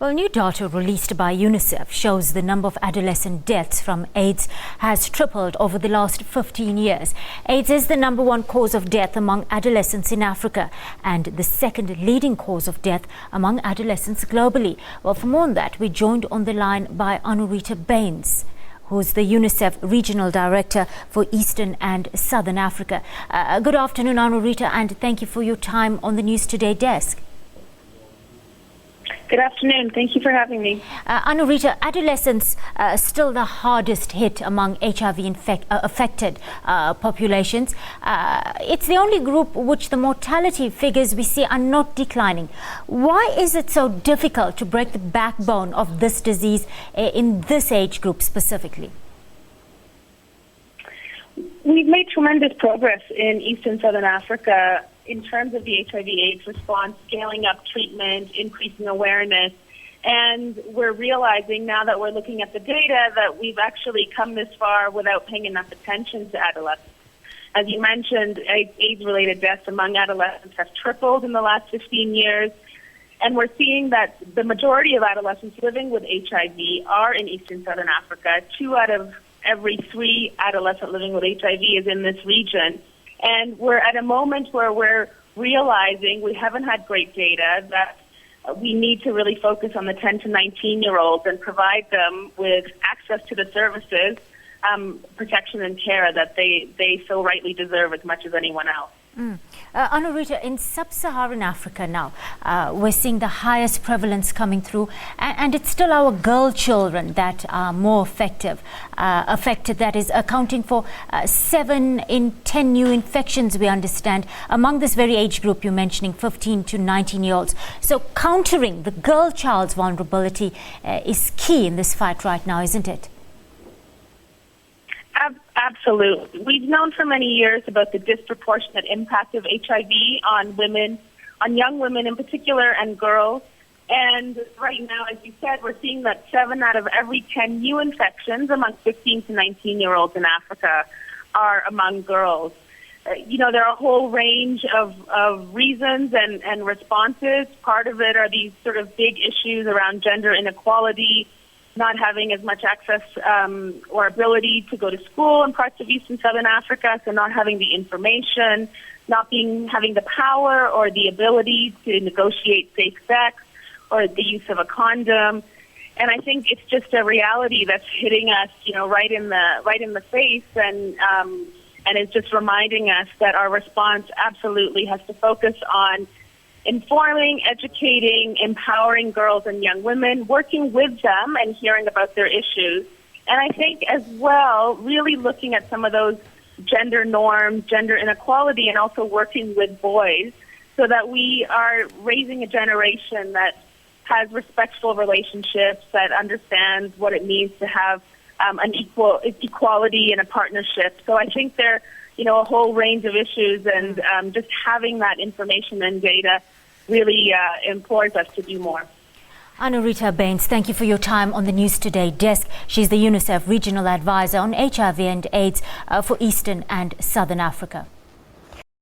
Well, new data released by UNICEF shows the number of adolescent deaths from AIDS has tripled over the last 15 years. AIDS is the number one cause of death among adolescents in Africa and the second leading cause of death among adolescents globally. Well, for more on that, we're joined on the line by Anurita Baines, who's the UNICEF Regional Director for Eastern and Southern Africa. Good afternoon, Anurita, and thank you for your time on the News Today desk. Good afternoon. Thank you for having me. Anurita, adolescents are still the hardest hit among HIV-affected populations. It's the only group which the mortality figures we see are not declining. Why is it so difficult to break the backbone of this disease in this age group specifically? We've made tremendous progress in East and Southern Africa in terms of the HIV/AIDS response, scaling up treatment, increasing awareness, and we're realizing now that we're looking at the data that we've actually come this far without paying enough attention to adolescents. As you mentioned, AIDS-related deaths among adolescents have tripled in the last 15 years, and we're seeing that the majority of adolescents living with HIV are in East and Southern Africa. 2 out of every 3 adolescents living with HIV is in this region. And we're at a moment where we're realizing we haven't had great data, that we need to really focus on the 10 to 19-year-olds and provide them with access to the services, protection and care that they so rightly deserve as much as anyone else. Anurita, in sub-Saharan Africa now, we're seeing the highest prevalence coming through, and it's still our girl children that are more affected, that is accounting for 7 in 10 new infections, we understand, among this very age group you're mentioning, 15 to 19-year-olds. So countering the girl child's vulnerability is key in this fight right now, isn't it? Absolutely. We've known for many years about the disproportionate impact of HIV on women, on young women in particular, and girls. And right now, as you said, we're seeing that 7 out of every 10 new infections among 15 to 19-year-olds in Africa are among girls. There are a whole range of reasons and responses. Part of it are these sort of big issues around gender inequality, not having as much access or ability to go to school in parts of East and Southern Africa, so not having the information, not having the power or the ability to negotiate safe sex or the use of a condom. And I think it's just a reality that's hitting us, right in the face, and it's just reminding us that our response absolutely has to focus on informing, educating, empowering girls and young women, working with them and hearing about their issues. And I think as well, really looking at some of those gender norms, gender inequality, and also working with boys so that we are raising a generation that has respectful relationships, that understands what it means to have an equality in a partnership. So I think there a whole range of issues, and just having that information and data really implores us to do more. Anurita Baines, thank you for your time on the News Today desk. She's the UNICEF Regional Advisor on HIV and AIDS for Eastern and Southern Africa.